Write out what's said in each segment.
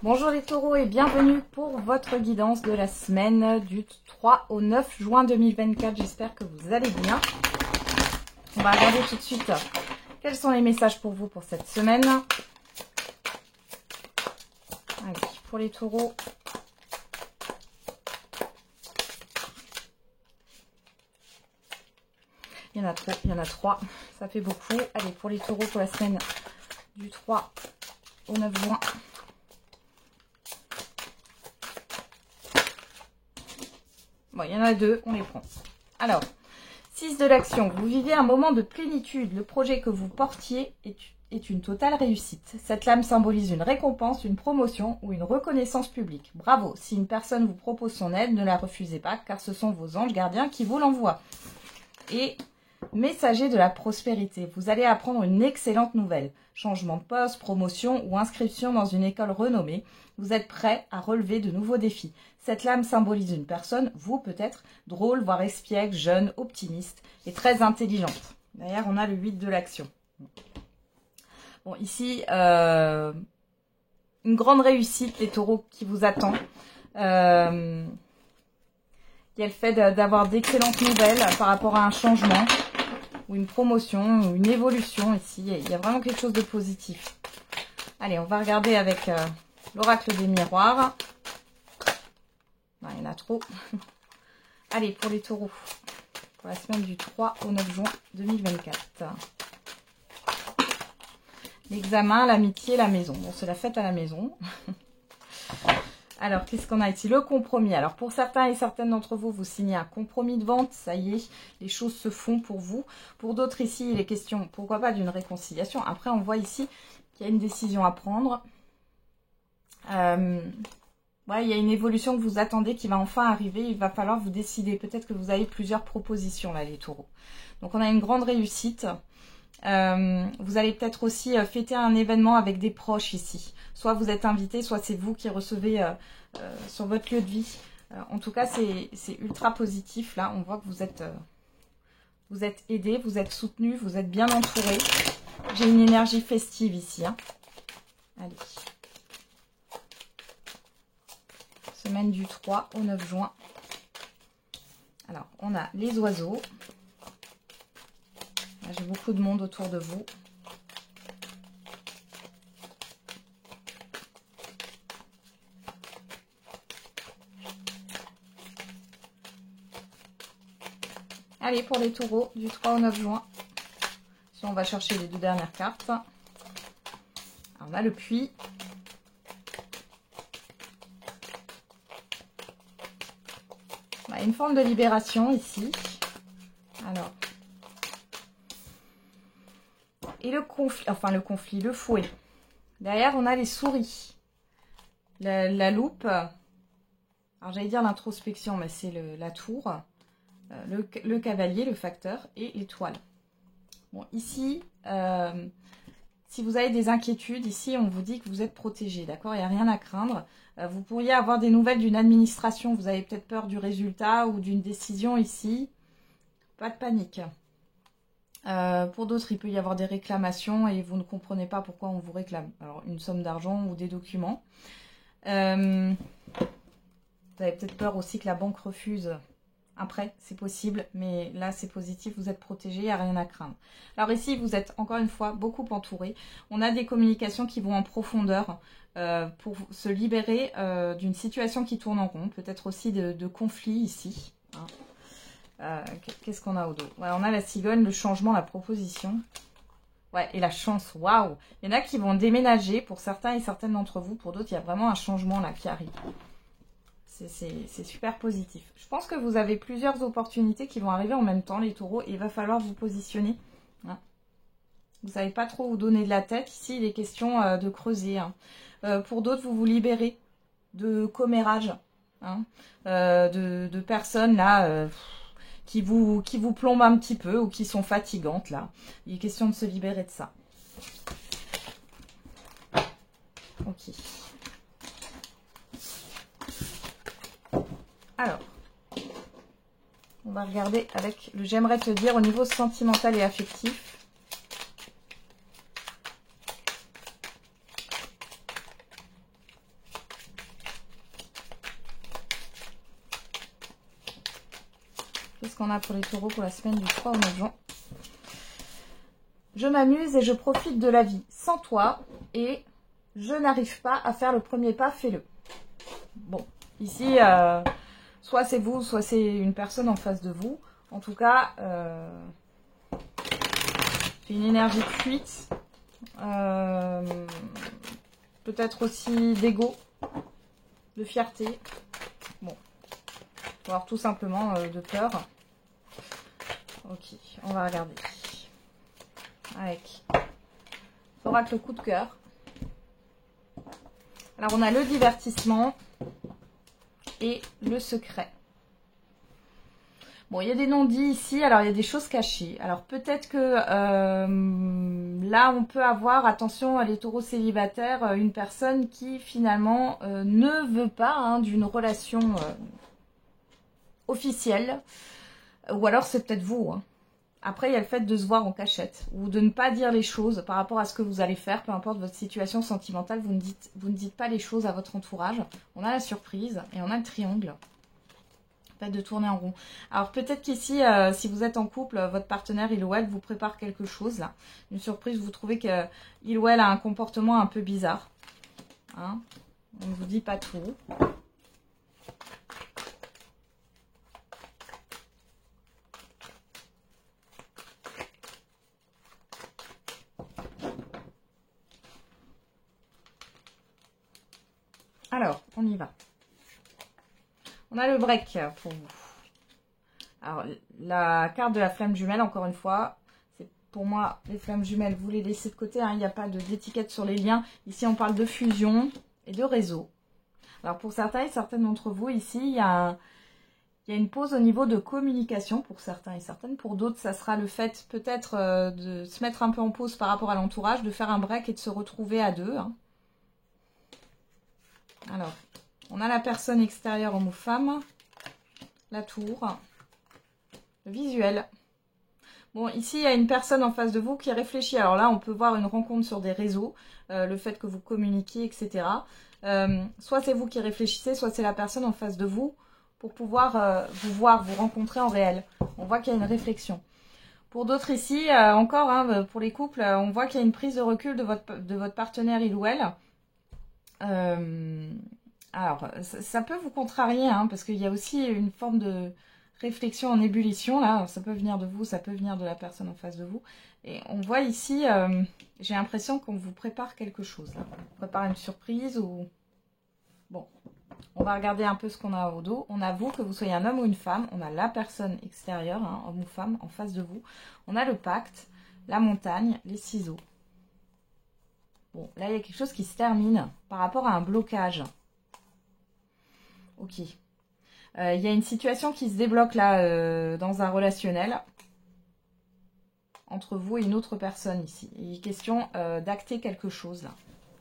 Bonjour les taureaux et bienvenue pour votre guidance de la semaine du 3 au 9 juin 2024. J'espère que vous allez bien. On va regarder tout de suite quels sont les messages pour vous pour cette semaine. Allez, pour les taureaux. Il y en a trop, il y en a 3. Ça fait beaucoup. Allez, pour les taureaux pour la semaine du 3 au 9 juin. Bon, il y en a 2, on les prend. Alors, 6 de l'action. Vous vivez un moment de plénitude. Le projet que vous portiez est une totale réussite. Cette lame symbolise une récompense, une promotion ou une reconnaissance publique. Bravo. Si une personne vous propose son aide, ne la refusez pas, car ce sont vos anges gardiens qui vous l'envoient. Et messager de la prospérité. Vous allez apprendre une excellente nouvelle. Changement de poste, promotion ou inscription dans une école renommée. Vous êtes prêt à relever de nouveaux défis. Cette lame symbolise une personne, vous peut-être, drôle, voire espiègle, jeune, optimiste et très intelligente. Derrière, on a le 8 de l'action. Bon, ici, une grande réussite, les taureaux, qui vous attend. Il y a le fait d'avoir d'excellentes nouvelles par rapport à un changement ou une promotion ou une évolution ici. Il y a vraiment quelque chose de positif. Allez, on va regarder avec l'oracle des miroirs. Non, il y en a trop. Allez, pour les taureaux, pour la semaine du 3 au 9 juin 2024. L'examen, l'amitié, la maison. Bon, c'est la fête à la maison. Alors, qu'est-ce qu'on a ici? Le compromis. Alors, pour certains et certaines d'entre vous, vous signez un compromis de vente. Ça y est, les choses se font pour vous. Pour d'autres ici, il est question, pourquoi pas, d'une réconciliation. Après, on voit ici qu'il y a une décision à prendre. Ouais, il y a une évolution que vous attendez qui va enfin arriver. Il va falloir vous décider. Peut-être que vous avez plusieurs propositions, là, les taureaux. Donc, on a une grande réussite. Vous allez peut-être aussi fêter un événement avec des proches ici. Soit vous êtes invité, soit c'est vous qui recevez sur votre lieu de vie. En tout cas, c'est ultra positif. Là, on voit que vous êtes aidé, vous êtes soutenu, vous êtes bien entouré. J'ai une énergie festive ici. Hein. Allez. Semaine du 3 au 9 juin. Alors, on a les oiseaux. J'ai beaucoup de monde autour de vous. Allez, pour les taureaux, du 3 au 9 juin. Si on va chercher les 2 dernières cartes. Alors, on a le puits. On a une forme de libération ici. Alors. Et le conflit, le fouet. Derrière, on a les souris. La loupe. Alors, j'allais dire l'introspection, mais c'est la tour. Le cavalier, le facteur et l'étoile. Bon, ici, si vous avez des inquiétudes, ici, on vous dit que vous êtes protégé, d'accord? Il n'y a rien à craindre. Vous pourriez avoir des nouvelles d'une administration. Vous avez peut-être peur du résultat ou d'une décision ici. Pas de panique. Pour d'autres, il peut y avoir des réclamations et vous ne comprenez pas pourquoi on vous réclame. Alors, une somme d'argent ou des documents. Vous avez peut-être peur aussi que la banque refuse un prêt, c'est possible, mais là, c'est positif, vous êtes protégé, il n'y a rien à craindre. Alors ici, vous êtes encore une fois beaucoup entouré. On a des communications qui vont en profondeur pour se libérer d'une situation qui tourne en rond, peut-être aussi de conflits ici. Hein. Qu'est-ce qu'on a au dos? Ouais, on a la cigogne, le changement, la proposition. Ouais, et la chance, waouh! Il y en a qui vont déménager pour certains et certaines d'entre vous. Pour d'autres, il y a vraiment un changement là qui arrive. C'est super positif. Je pense que vous avez plusieurs opportunités qui vont arriver en même temps, les taureaux. Et il va falloir vous positionner. Hein. Vous ne savez pas trop où donner de la tête. Ici, il est question de creuser. Hein. Pour d'autres, vous vous libérez de commérage. Hein. De personnes là... qui vous plombent un petit peu ou qui sont fatigantes, là. Il est question de se libérer de ça. Ok. Alors, on va regarder avec le j'aimerais te dire au niveau sentimental et affectif. Qu'est-ce qu'on a pour les taureaux pour la semaine du 3 au 9 juin? Je m'amuse et je profite de la vie sans toi et je n'arrive pas à faire le premier pas, fais-le. Bon, ici, soit c'est vous, soit c'est une personne en face de vous. En tout cas, c'est une énergie de fuite. Peut-être aussi d'ego, de fierté. Bon, voire tout simplement de peur. Ok, on va regarder. Avec l'oracle coup de cœur. Alors, on a le divertissement et le secret. Bon, il y a des non-dits ici, alors il y a des choses cachées. Alors, peut-être que là, on peut avoir, attention, les taureaux célibataires, une personne qui, finalement, ne veut pas d'une relation officielle. Ou alors, c'est peut-être vous, hein. Après, il y a le fait de se voir en cachette ou de ne pas dire les choses par rapport à ce que vous allez faire, peu importe votre situation sentimentale, vous ne dites pas les choses à votre entourage. On a la surprise et on a le triangle. Le fait de tourner en rond. Alors peut-être qu'ici, si vous êtes en couple, votre partenaire, il ou elle, vous prépare quelque chose là. Une surprise, vous trouvez qu'il ou elle a un comportement un peu bizarre. Hein, on ne vous dit pas tout. Alors, on y va. On a le break pour vous. Alors, la carte de la flamme jumelle, encore une fois, c'est pour moi, les flammes jumelles, vous les laissez de côté. Hein, il n'y a pas d'étiquette sur les liens. Ici, on parle de fusion et de réseau. Alors, pour certains et certaines d'entre vous, ici, il y a une pause au niveau de communication pour certains et certaines. Pour d'autres, ça sera le fait peut-être de se mettre un peu en pause par rapport à l'entourage, de faire un break et de se retrouver à deux. Hein. Alors, on a la personne extérieure homme ou femme, la tour, le visuel. Bon, ici, il y a une personne en face de vous qui réfléchit. Alors là, on peut voir une rencontre sur des réseaux, le fait que vous communiquiez, etc. Soit c'est vous qui réfléchissez, soit c'est la personne en face de vous pour pouvoir vous voir, vous rencontrer en réel. On voit qu'il y a une réflexion. Pour d'autres ici, encore, hein, pour les couples, on voit qu'il y a une prise de recul de votre partenaire, il ou elle. Alors, ça peut vous contrarier, hein, parce qu'il y a aussi une forme de réflexion en ébullition, là. Alors, ça peut venir de vous, ça peut venir de la personne en face de vous. Et on voit ici, j'ai l'impression qu'on vous prépare quelque chose, là. On prépare une surprise ou... Bon, on va regarder un peu ce qu'on a au dos. On a vous, que vous soyez un homme ou une femme. On a la personne extérieure, hein, homme ou femme, en face de vous. On a le pacte, la montagne, les ciseaux. Bon, là, il y a quelque chose qui se termine par rapport à un blocage. Ok. Il y a une situation qui se débloque là dans un relationnel entre vous et une autre personne ici. Il est question d'acter quelque chose là.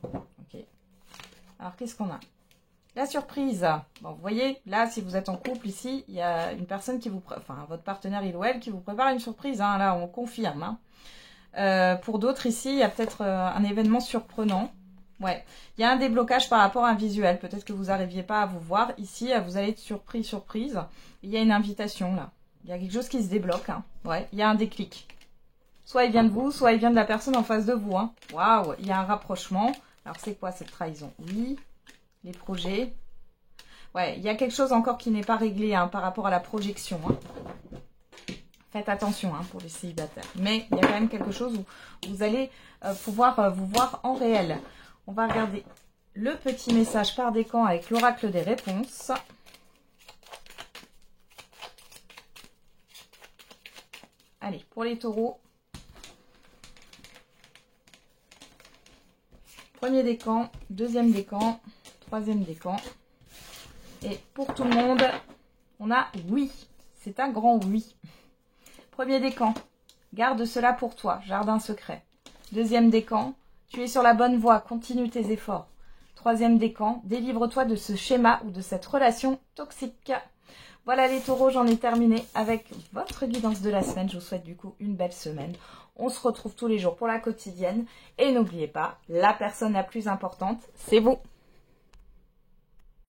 Ok. Alors, qu'est-ce qu'on a? La surprise. Bon, vous voyez, là, si vous êtes en couple ici, il y a une personne qui vous... Enfin, votre partenaire, il ou elle, qui vous prépare une surprise. Hein, là, on confirme. Hein. Pour d'autres ici, il y a peut-être un événement surprenant. Ouais, il y a un déblocage par rapport à un visuel. Peut-être que vous n'arriviez pas à vous voir. Ici, vous allez être surprise. Il y a une invitation là. Il y a quelque chose qui se débloque. Hein. Ouais, il y a un déclic. Soit il vient de vous, soit il vient de la personne en face de vous. Hein. Waouh, il y a un rapprochement. Alors c'est quoi cette trahison? Oui, les projets. Ouais, il y a quelque chose encore qui n'est pas réglé hein, par rapport à la projection. Hein. Faites attention hein, pour les célibataires. Mais il y a quand même quelque chose où vous allez pouvoir vous voir en réel. On va regarder le petit message par décan avec l'oracle des réponses. Allez, pour les taureaux. Premier décan, deuxième décan, troisième décan. Et pour tout le monde, on a oui. C'est un grand oui. Premier décan, garde cela pour toi, jardin secret. Deuxième décan, tu es sur la bonne voie, continue tes efforts. Troisième décan, délivre-toi de ce schéma ou de cette relation toxique. Voilà les taureaux, j'en ai terminé avec votre guidance de la semaine. Je vous souhaite du coup une belle semaine. On se retrouve tous les jours pour la quotidienne. Et n'oubliez pas, la personne la plus importante, c'est vous.